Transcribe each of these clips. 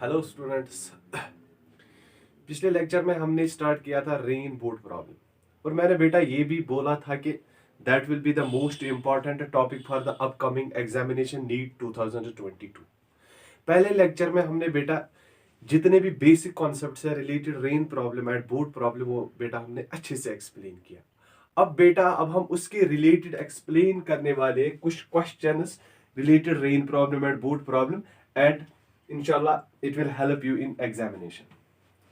Hello students. पिछले lecture में हमने स्टार्ट किया था रेन बोट प्रॉब्लम और मैंने बेटा ये भी बोला था कि that will be the most important topic for the upcoming examination NEET 2022। पहले लेक्चर में हमने बेटा जितने भी बेसिक कॉन्सेप्ट्स है related rain problem and boat problem वो बेटा हमने अच्छे से एक्सप्लेन किया। अब बेटा अब हम उसके रिलेटेड एक्सप्लेन करने वाले कुछ questions related rain problem and boat problem and इंशाल्लाह it will help you in examination.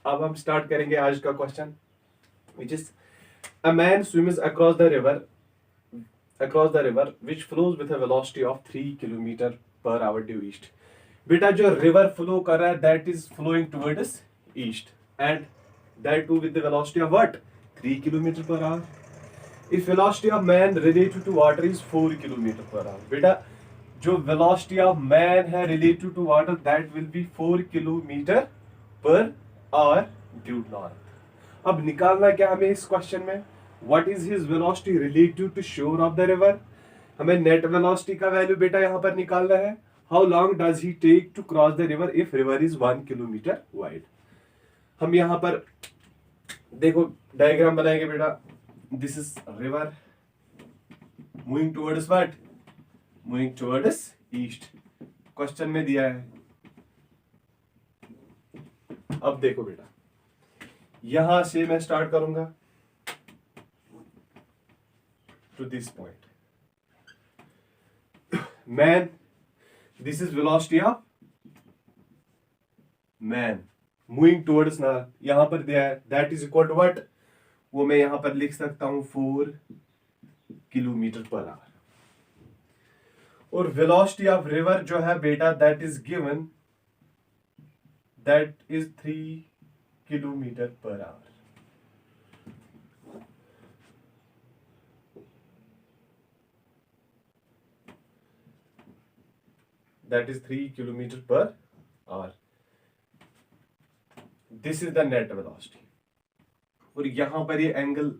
अब हम स्टार्ट करेंगे आज का question which is a man swims across the river which flows with a velocity of 3 kilometre per hour due east। बेटा जो river flow कर रहा है that is flowing towards east and that too with the velocity of what 3 kilometre per hour. If velocity of man related to water is 4 kilometre per hour. बेटा जो velocity of man है related to water that will be 4 kilometre per hour due north. अब निकालना क्या हमें इस question में, what is his velocity related to shore of the river. हमें नेट वेलोसिटी का वैल्यू बेटा यहां पर निकालना है। How long does he take to cross the river if river is 1 kilometre wide. हम यहां पर देखो डायग्राम बनाएंगे बेटा। This is river moving towards what, moving towards east. Question में दिया है। अब देखो बेटा यहां से मैं स्टार्ट करूंगा to this point. Man, this is velocity of man moving towards ना, यहां पर दिया है that is equal to what, वो मैं यहां पर लिख सकता हूं 4 किलोमीटर पर आवर। और वेलोसिटी ऑफ रिवर जो है बेटा that is given, that is 3 kilometre per our. That is 3 kilometre per our. This is the net velocity और यहां पर ये एंगल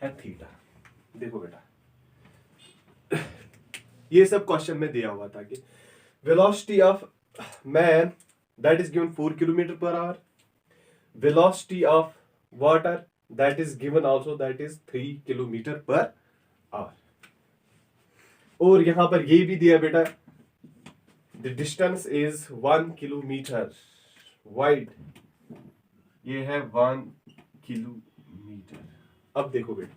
है थीटा। देखो बेटा ये सब क्वेश्चन में दिया हुआ था कि velocity of man that is given 4 kilometre per our, velocity of water that is given also that is 3 kilometre per our. और यहां पर ये भी दिया बेटा the distance is 1 kilometre wide, ये है 1 किलोमीटर। अब देखो बेटा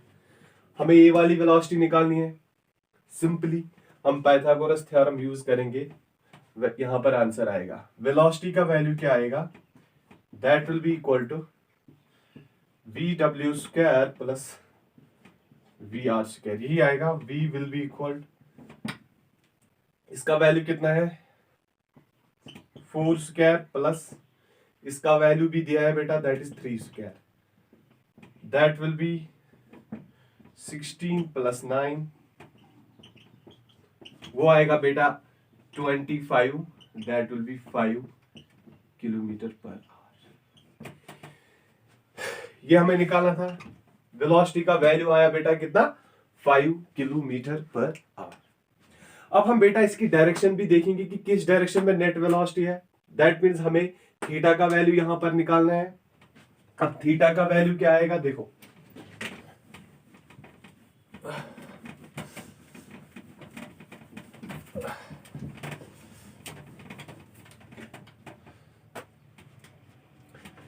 हमें ये वाली वेलोसिटी निकालनी है। सिंपली हम पाइथागोरस थ्योरम यूज करेंगे, यहां पर आंसर आएगा। वेलोसिटी का वैल्यू क्या आएगा, that will be equal to VW square plus VR square, यही आएगा। V विल बी इक्वल, इसका वैल्यू कितना है 4 स्क्वायर प्लस इसका वैल्यू भी दिया है बेटा that is 3 square, that will B 16 plus 9, वो आएगा बेटा 25, that will B 5 kilometre per hour. ये हमें निकालना था। वेलोसिटी का वैल्यू आया बेटा कितना 5 किलोमीटर पर आवर। अब हम बेटा इसकी डायरेक्शन भी देखेंगे कि किस डायरेक्शन में नेट वेलोसिटी है। दैट मींस हमें थीटा का वैल्यू यहां पर निकालना है। अब थीटा का वैल्यू क्या आएगा देखो,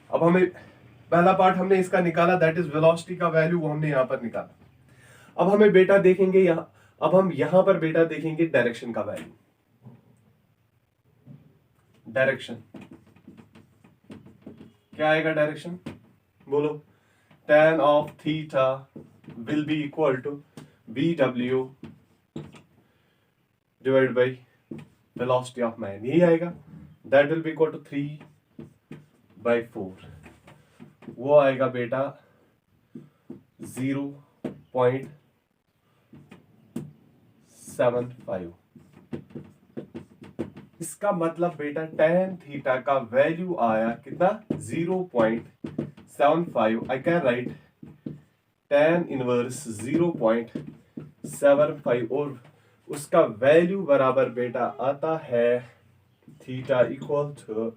अब हमें पहला पार्ट हमने इसका निकाला दैट इज वेलोसिटी का वैल्यू, वो हमने यहां पर निकाला। अब हमें बेटा देखेंगे यहां, अब हम यहां पर बेटा देखेंगे डायरेक्शन का वैल्यू। डायरेक्शन क्या आएगा, डायरेक्शन बोलो, tan of theta will be equal to VW divide by velocity of man, यही आएगा। That will be equal to 3/4, वो आएगा बेटा 0.75। इसका मतलब बेटा tan थीटा का वैल्यू आया कितना 0.75। आई कैन राइट tan इनवर्स 0.75 और उसका वैल्यू बराबर बेटा आता है थीटा इक्वल टू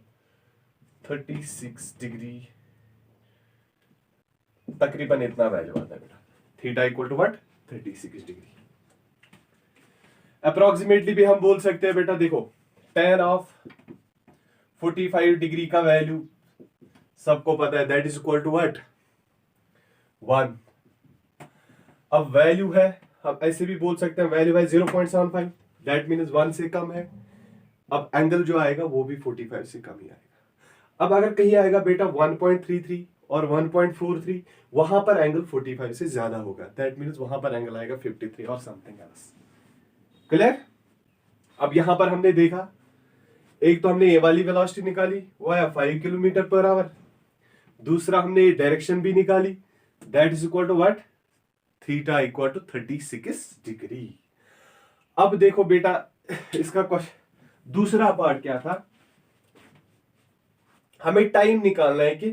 36 डिग्री, तकरीबन इतना वैल्यू आता है बेटा। Theta equal to what, 36 degree. Approximately भी हम बोल सकते हैं बेटा, देखो tan ऑफ 45 डिग्री का वैल्यू सबको पता है, that is equal to what, 1। अब वैल्यू है, हम ऐसे भी बोल सकते हैं वैल्यू है 0.75, दैट मीन्स 1 से कम है। अब एंगल जो आएगा वो भी 45 से कम ही आएगा। अब अगर कहीं आएगा बेटा 1.33 और 1.43, वहां पर एंगल 45 से ज्यादा होगा, दैट मीन्स वहां पर एंगल आएगा 53 और समथिंग एल्स। क्लियर? अब यहां पर हमने देखा, एक तो हमने ये वाली वेलोसिटी निकाली, वो है 5 किलोमीटर पर आवर। दूसरा हमने डायरेक्शन भी निकाली, that is equal to what, theta equal to 36 degree. अब देखो बेटा, इसका क्वेश्चन दूसरा पार्ट क्या था, हमें टाइम निकालना है कि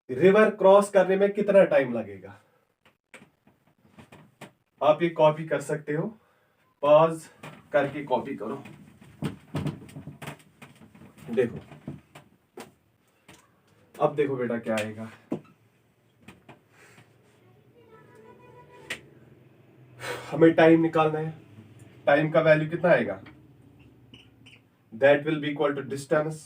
रिवर क्रॉस करने में कितना टाइम लगेगा। आप ये कॉपी कर सकते हो, पॉज करके कॉपी करो। देखो अब देखो बेटा क्या आएगा, हमें टाइम निकालना है। टाइम का वैल्यू कितना आएगा, that will be equal to distance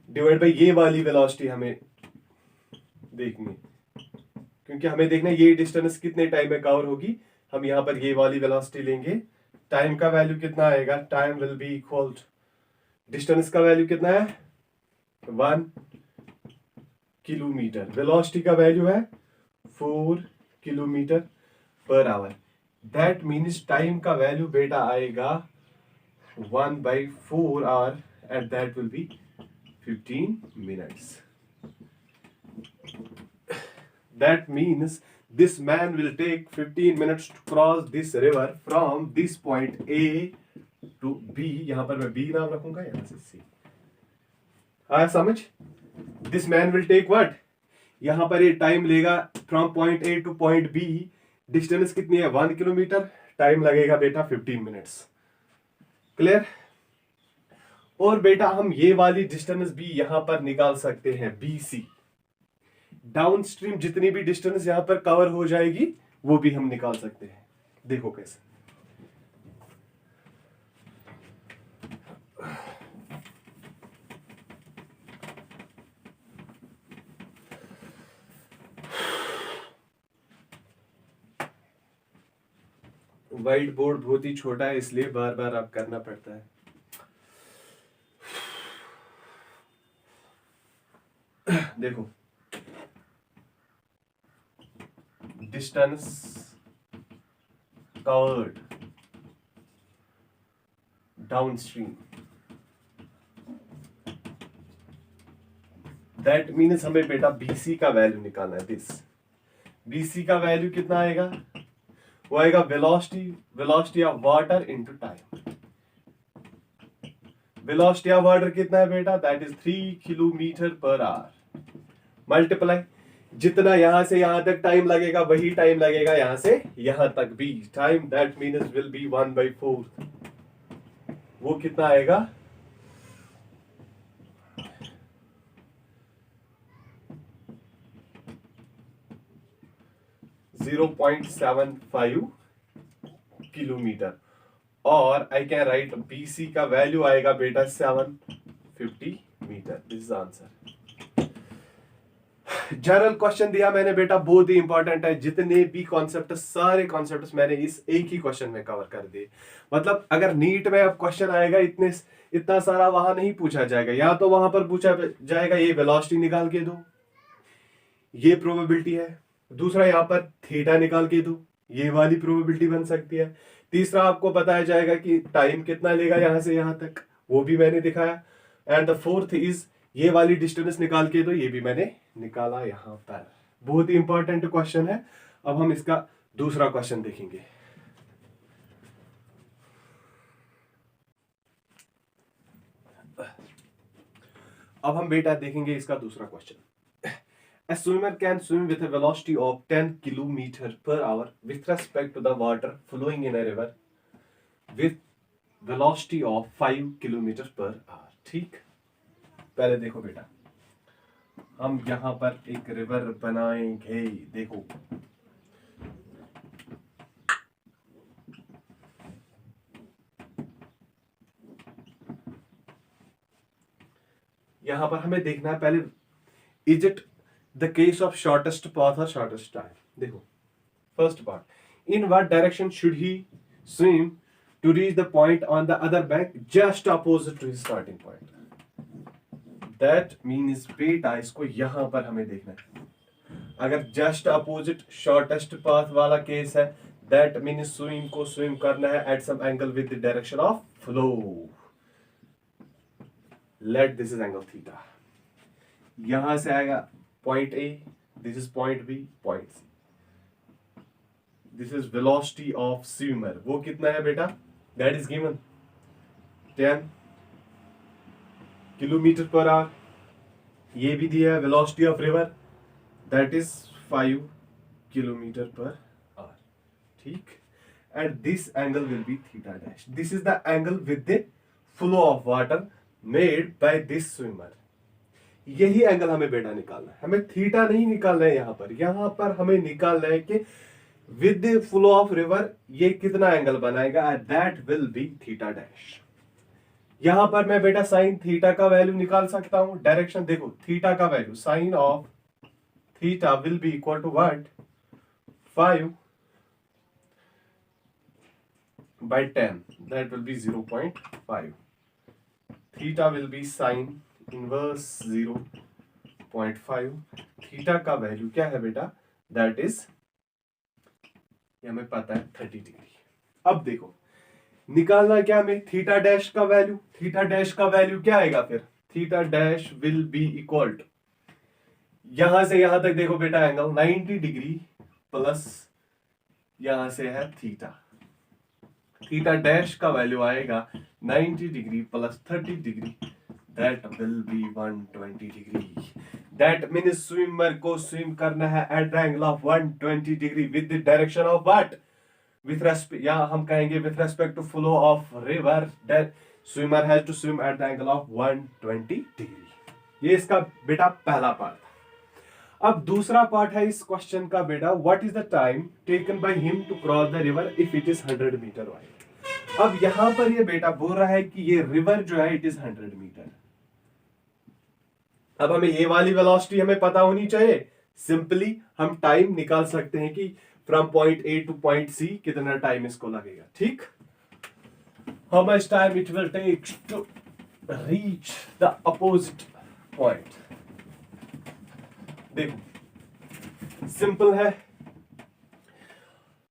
divide by ये वाली वेलोसिटी हमें देखनी है, क्योंकि हमें देखना है ये डिस्टेंस कितने टाइम में कवर होगी। हम यहां पर ये वाली वेलोसिटी लेंगे, टाइम का वैल्यू कितना आएगा, time will be equal to, distance का वैल्यू कितना है 1 किलोमीटर, वेलोसिटी का वैल्यू है 4 kilometre per our, that means time का वैल्यू बेटा आएगा 1/4 our and that will B 15 minutes. That means this man will take 15 minutes to cross this river from this point A to B. यहां पर मैं B नाम रखूंगा, यहां से C। आया समझ? This man will take what? यहां पर ये टाइम लेगा from point A to point B, distance कितनी है 1 किलोमीटर, टाइम लगेगा बेटा 15 मिनट्स। क्लियर? और बेटा हम ये वाली डिस्टेंस भी यहां पर निकाल सकते हैं, BC। डाउन स्ट्रीम जितनी भी डिस्टेंस यहां पर कवर हो जाएगी वो भी हम निकाल सकते हैं। देखो कैसे, व्हाइट बोर्ड बहुत ही छोटा है इसलिए बार बार आप करना पड़ता है। देखो distance covered downstream, that means हमें बेटा BC का वैल्यू निकालना है। दिस BC का वैल्यू कितना आएगा, वो आएगा velocity of water into time. Velocity of water कितना है बेटा, that is 3 kilometre per our, multiply जितना यहां से यहां तक टाइम लगेगा वही टाइम लगेगा यहां से यहां तक भी time, that means will be 1/4। वो कितना आएगा, 0.75 किलोमीटर। और आई कैन राइट BC का वैल्यू आएगा बेटा 750 metre. This is answer. General question दिया मैंने बेटा, बहुत ही इंपॉर्टेंट है। जितने भी कॉन्सेप्ट, सारे कॉन्सेप्ट मैंने इस एक ही क्वेश्चन में कवर कर दिए। मतलब अगर नीट में अब क्वेश्चन आएगा इतना सारा वहां नहीं पूछा जाएगा, या तो वहां पर पूछा जाएगा ये वेलोसिटी निकाल के दो, ये प्रोबेबिलिटी है। दूसरा यहाँ पर थीटा निकाल के दो, ये वाली प्रोबेबिलिटी बन सकती है। तीसरा आपको बताया जाएगा कि टाइम कितना लेगा यहां से यहां तक, वो भी मैंने दिखाया। एंड द फोर्थ इज ये वाली डिस्टेंस निकाल के दो, ये भी मैंने निकाला यहां पर। बहुत ही इंपॉर्टेंट क्वेश्चन है। अब हम इसका दूसरा क्वेश्चन देखेंगे। अब हम बेटा देखेंगे इसका दूसरा question. A swimmer can swim with a velocity of 10 km per hour with respect to the water flowing in a river with velocity of 5 kilometre per hour. ठीक, पहले देखो बेटा, हम यहां पर एक रिवर बनाएंगे। देखो यहां पर हमें देखना है पहले, is it the case of shortest path और शॉर्टेस्ट टाइम। देखो first part, in what direction should he swim to reach the point on the other bank just opposite to his starting point. That means बेटा इसको यहां पर हमें देखना है। अगर जस्ट अपोजिट शॉर्टेस्ट पाथ वाला केस है, दैट मीन्स स्विम को स्विम करना है at some angle with the direction of flow. Let this is angle theta. यहां से आएगा point A, this is point B, point C. This is velocity of swimmer, वो कितना है बेटा, that is given 10 kilometre per hour. ये भी दिया है velocity of river, that is 5 kilometre per hour. ठीक, and this angle will be theta dash. This is the angle with the flow of water made by this swimmer. यही angle हमें बेटा निकालना है, हमें थीटा नहीं निकालना है। यहां पर हमें निकालना है कि with the flow of river ये कितना एंगल बनाएगा, that will be theta dash. यहां पर मैं बेटा साइन थीटा का वैल्यू निकाल सकता हूं। डायरेक्शन देखो, थीटा का value sine of theta will be equal to what, 5 by 10, that will be 0.5. Theta will be sin inverse 0.5. Theta का वैल्यू क्या है बेटा, दैट इज, ये हमें पता है 30 डिग्री। अब देखो निकालना क्या हमें थीटा डैश का वैल्यू। थीटा डैश का वैल्यू क्या आएगा फिर, theta dash will be equal to, यहां से यहां तक देखो बेटा एंगल 90 डिग्री प्लस यहां से है थीटा। थीटा डैश का वैल्यू आएगा 90 degree plus 30 degree, that will be 120 degree. That means swimmer को स्विम करना है at the angle of 120 degree with the direction of what, with respect, या हम कहेंगे with respect to flow of river, that swimmer has to swim at the angle of 120 degree. ये इसका बेटा पहला पार्ट था। अब दूसरा पार्ट है इस क्वेश्चन का बेटा, what is the time taken by him to cross the river if it is 100 metre wide. अब यहां पर ये बेटा बोल रहा है कि ये रिवर जो है इट इज 100 मीटर। अब हमें ये वाली वेलोसिटी हमें पता होनी चाहिए। सिंपली हम टाइम निकाल सकते हैं कि from point A to point C कितना टाइम इसको लगेगा। ठीक, how much time it will take to reach the opposite point. देखो सिंपल है,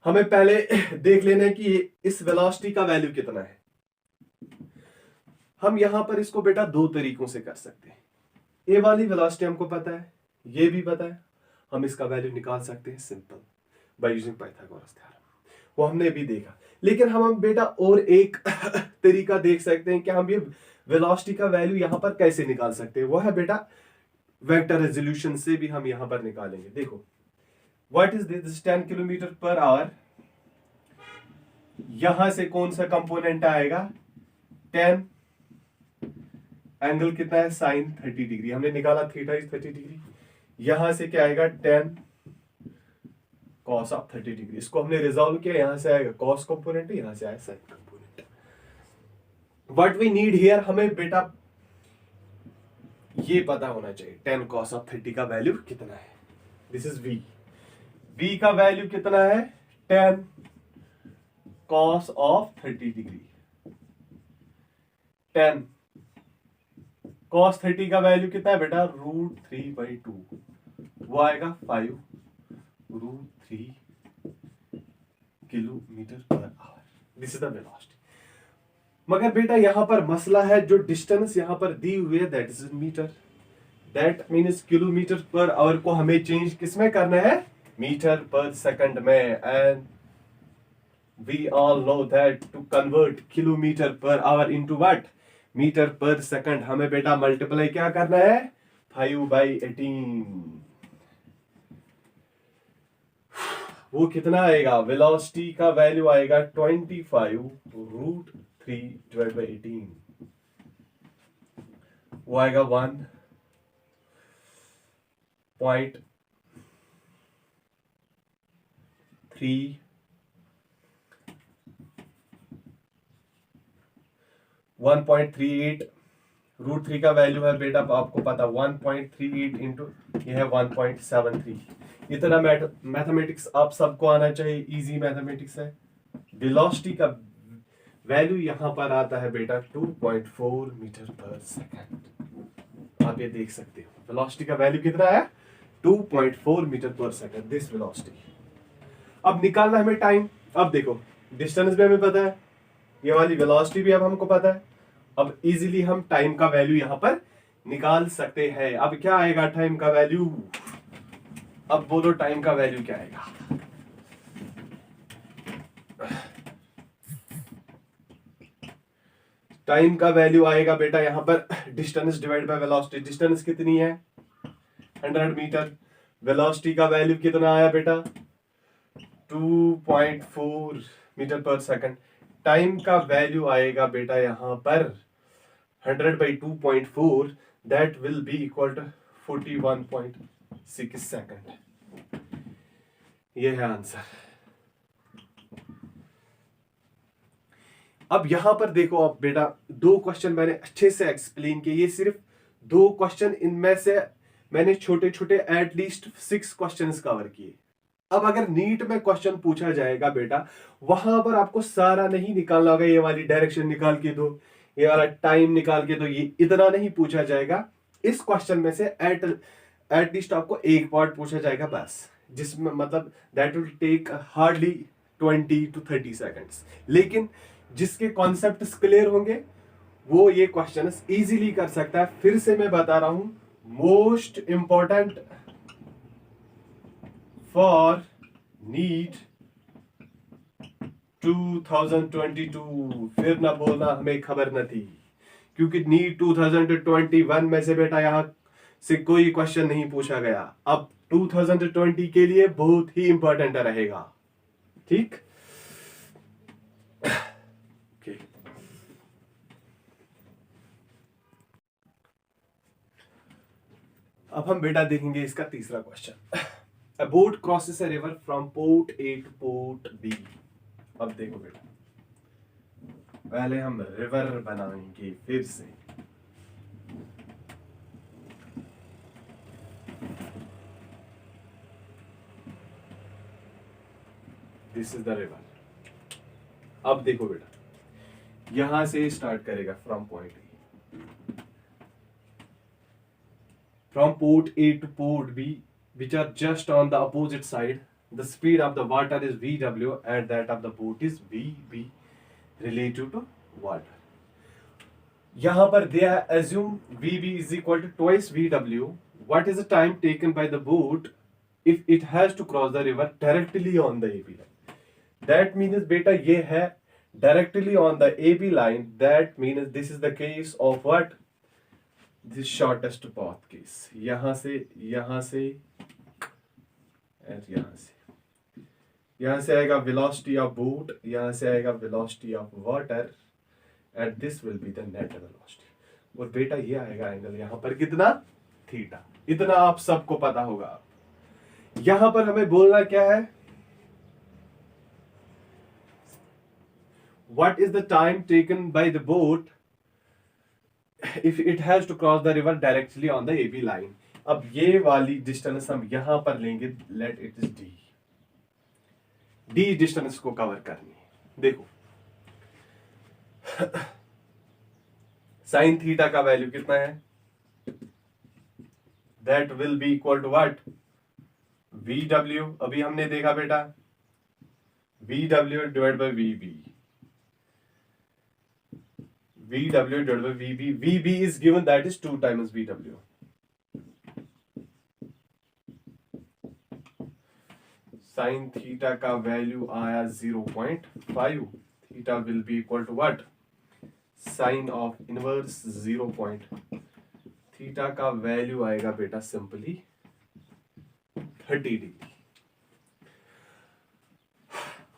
हमें पहले देख लेना है कि इस वेलोसिटी का वैल्यू कितना है। हम यहां पर इसको बेटा दो तरीकों से कर सकते हैं। ए वाली वेलोसिटी हमको पता है, ये भी पता है, हम इसका वैल्यू निकाल सकते हैं simple by using Pythagoras theorem, वो हमने भी देखा। लेकिन हम बेटा और एक तरीका देख सकते हैं कि हम ये वेलोसिटी का वैल्यू यहां पर कैसे निकाल सकते हैं। वो है बेटा वेक्टर रेजोल्यूशन से भी हम यहां पर निकालेंगे। देखो what is this, 10 kilometre per our. यहां से कौन सा कंपोनेंट आएगा, 10, एंगल कितना है साइन 30 डिग्री, हमने निकाला थीटा इज 30 डिग्री। यहां से क्या आएगा 10 कॉस ऑफ 30 डिग्री, इसको हमने रिजॉल्व किया, यहां से आएगा कॉस कंपोनेंट, यहां से आएगा sine component. What we need here, हमें बेटा ये पता होना चाहिए 10 cos ऑफ 30 का वैल्यू कितना है। दिस इज v, v का वैल्यू कितना है 10 cos ऑफ 30 डिग्री। 10 cos 30 का वैल्यू कितना है बेटा, √3/2, वो आएगा 5 √3 kilometre per our. This is the velocity. मगर बेटा यहां पर मसला है, जो डिस्टेंस यहां पर दी हुई है that is metre, that means kilometre per hour को हमें चेंज किसमें करना है, मीटर पर सेकंड में। And we all know that to convert kilometre per hour into what, metre per second, हमें बेटा मल्टीप्लाई क्या करना है 5/18। वो कितना आएगा, वेलोसिटी का वैल्यू आएगा 25 √3 3 डिवाइड बाई 18, वो आएगा 1.3 1.38 √3 का वैल्यू है बेटा आपको पता 1.38 इंटू ये है 1.73। इतना मैथमेटिक्स आप सबको आना चाहिए, इजी मैथमेटिक्स है। वेलोसिटी का वैल्यू यहां पर आता है बेटा 2.4 मीटर पर सेकंड। आप ये देख सकते हो वेलोसिटी का वैल्यू कितना है 2.4 metre per second, this velocity. अब निकालना हमें टाइम। अब देखो डिस्टेंस भी हमें पता है, ये वाली वेलोसिटी भी अब हमको पता है। अब इजीली हम टाइम का वैल्यू यहां पर निकाल सकते हैं। अब क्या आएगा टाइम का वैल्यू, अब बोलो टाइम का वैल्यू क्या आएगा। टाइम का वैल्यू आएगा बेटा यहां पर distance divide by velocity. Distance कितनी है 100 मीटर, वेलोसिटी का वैल्यू कितना आया बेटा 2.4 मीटर पर सेकंड। टाइम का वैल्यू आएगा बेटा यहां पर 100 by 2.4, that will be equal to 41.6 second. ये है आंसर। अब यहां पर देखो आप बेटा दो क्वेश्चन मैंने अच्छे से एक्सप्लेन किए, ये सिर्फ दो क्वेश्चन, इनमें से मैंने छोटे छोटे एटलीस्ट 6 क्वेश्चंस कवर किए। अब अगर नीट में क्वेश्चन पूछा जाएगा बेटा वहां पर आपको सारा नहीं निकालना होगा, ये वाली डायरेक्शन निकाल के दो, ये वाला टाइम निकाल के दो, ये इतना नहीं पूछा जाएगा। इस क्वेश्चन में से एटलीस्ट आपको एक पार्ट पूछा जाएगा बस, जिसमें मतलब that will take hardly 20 to 30 seconds. लेकिन जिसके कॉन्सेप्ट्स क्लियर होंगे वो ये क्वेश्चन इजीली कर सकता है। फिर से मैं बता रहा हूं, मोस्ट इंपॉर्टेंट फॉर नीट 2022। फिर ना बोलना हमें खबर न थी, क्योंकि नीट 2021 में से बेटा यहां से कोई क्वेश्चन नहीं पूछा गया। अब 2020 के लिए बहुत ही इंपॉर्टेंट रहेगा, ठीक। okay. अब हम बेटा देखेंगे इसका तीसरा question. A boat crosses a river from port A to port B। अब देखो बेटा पहले हम रिवर बनाएंगे फिर से। This is the river. अब देखो बेटा यहां से स्टार्ट करेगा from point A, from port A to port B which are just on the opposite side. The speed of the water is VW and that of the boat is VB relative to water. यहाँ पर they assume VB is equal to twice VW. What is the time taken by the boat if it has to cross the river directly on the AB line? That means बेटा ये है directly on the AB line. That means this is the case of what? This shortest path case. यहाँ से यहां से आएगा velocity of boat, यहां से आएगा velocity of water and this will be the net velocity. और बेटा ये आएगा एंगल यहां पर कितना थीटा। इतना आप सबको पता होगा। यहां पर हमें बोलना क्या है, what is the time taken by the boat if it has to cross the river directly on the AB line. अब ये वाली डिस्टेंस हम यहां पर लेंगे, let it is D distance को कवर करनी है। देखो साइन थीटा का वैल्यू कितना है, that will be equal to what VW। अभी हमने देखा बेटा VW divide by VB, VW divide by VB, VB is given that is 2 times VW। Sine theta का वैल्यू आया 0.5, theta will be equal to what sine of inverse 0. Theta का value आएगा बेटा simply 30 degree.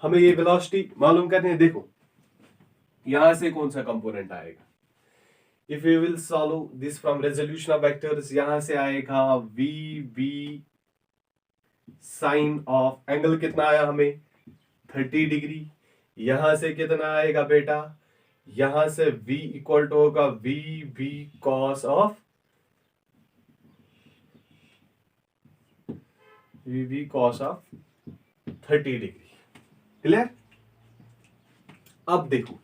हमें ये velocity मालूम करनी है। देखो यहां से कौन सा कंपोनेंट आएगा? If you will solve this from resolution of vectors, यहां से आएगा V B sine of angle कितना आया हमें 30 डिग्री। यहां से कितना आएगा बेटा? यहां से v इक्वल टू होगा V B cos of V B cos of 30 degree. Clear? अब देखो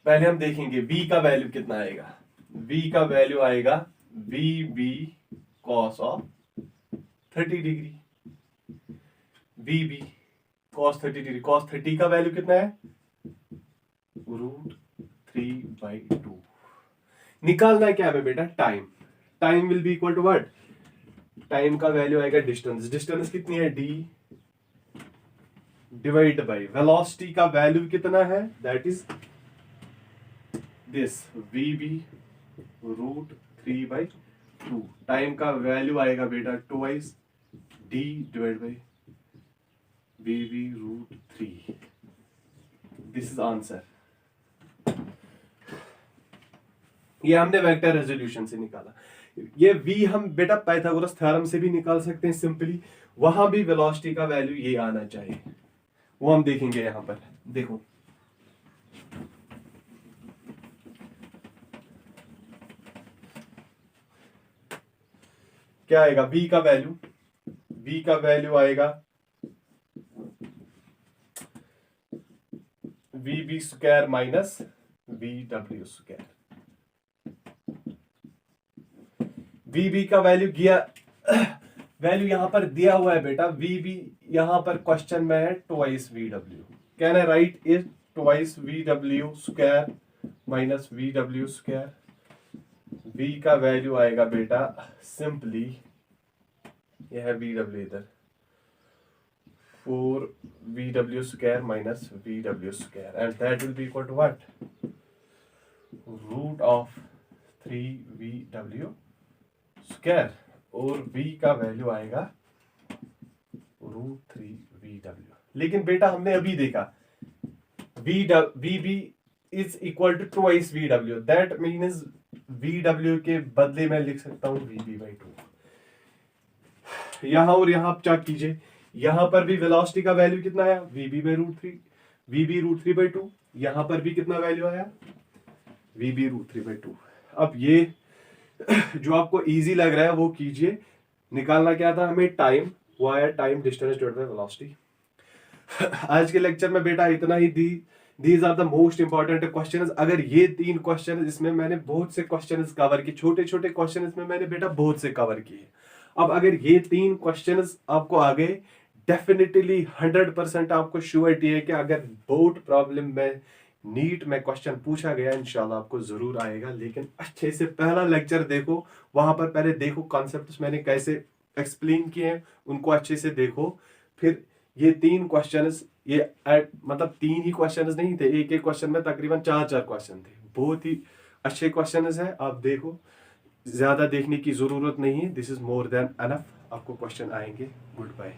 पहले हम देखेंगे v का वैल्यू कितना आएगा। v का वैल्यू आएगा V B cos of 30 degree. V B cos 30 degree, cos 30 का वैल्यू कितना है? √3/2। निकालना क्या है बेटा? Time. Time will be equal to what? Time का वैल्यू आएगा डिस्टेंस। डिस्टेंस कितनी है? d डिवाइड बाय वेलोसिटी का वैल्यू कितना है? That is this vb √3/2। Time का वैल्यू आएगा बेटा twice d divide by vb √3। This is answer. ये हमने वेक्टर रेजोल्यूशन से निकाला। ये v हम बेटा पाइथागोरस थ्योरम से भी निकाल सकते हैं सिंपली। वहां भी वेलोसिटी का वैल्यू ये आना चाहिए, वो हम देखेंगे। यहां पर देखो क्या आएगा v का वैल्यू? v का वैल्यू आएगा vb square minus vw square. vb का वैल्यू वैल्यू यहां पर दिया हुआ है बेटा। vb यहां पर क्वेश्चन में है twice vw। Can I write it twice vw square minus vw square. v का वैल्यू आएगा बेटा सिंपली, यह है vw इधर, 4vw square minus vw square and that will be equal to what? √3vw square. और v का value आएगा √3vw। लेकिन बेटा हमने अभी देखा vb is equal to twice vw। That means vw के बदले में लिख सकता हूं vb/2। यहां और यहां आप चेक कीजिए, यहां पर भी वेलोसिटी का वैल्यू कितना आया? vb/√3, vb√3/2। यहां पर भी कितना वैल्यू आया? vb√3/2। अब ये जो आपको इजी लग रहा है वो कीजिए। निकालना क्या था हमें? टाइम। वो आया time distance divided by velocity. आज के लेक्चर में बेटा इतना ही। These are the most important questions. अगर ये 3 क्वेश्चन, इसमें मैंने बहुत से क्वेश्चंस कवर किए, छोटे छोटे क्वेश्चन इसमें मैंने बेटा बहुत से कवर किए। अब अगर ये 3 क्वेश्चंस आपको आ गए, डेफिनेटली 100% आपको श्योरिटी है कि अगर बोर्ड प्रॉब्लम में नीट में क्वेश्चन पूछा गया इंशाल्लाह आपको जरूर आएगा। लेकिन अच्छे से पहला लेक्चर देखो, वहां पर पहले देखो कॉन्सेप्ट्स मैंने कैसे एक्सप्लेन किए हैं, उनको अच्छे से देखो। फिर ये 3 क्वेश्चंस, ये मतलब 3 ही क्वेश्चंस नहीं थे, एक एक क्वेश्चन में तकरीबन 4-4 क्वेश्चन थे। बहुत ही अच्छे क्वेश्चंस हैं, आप देखो, ज्यादा देखने की जरूरत नहीं है। This is more than enough. आपको क्वेश्चन आएंगे। Good bye.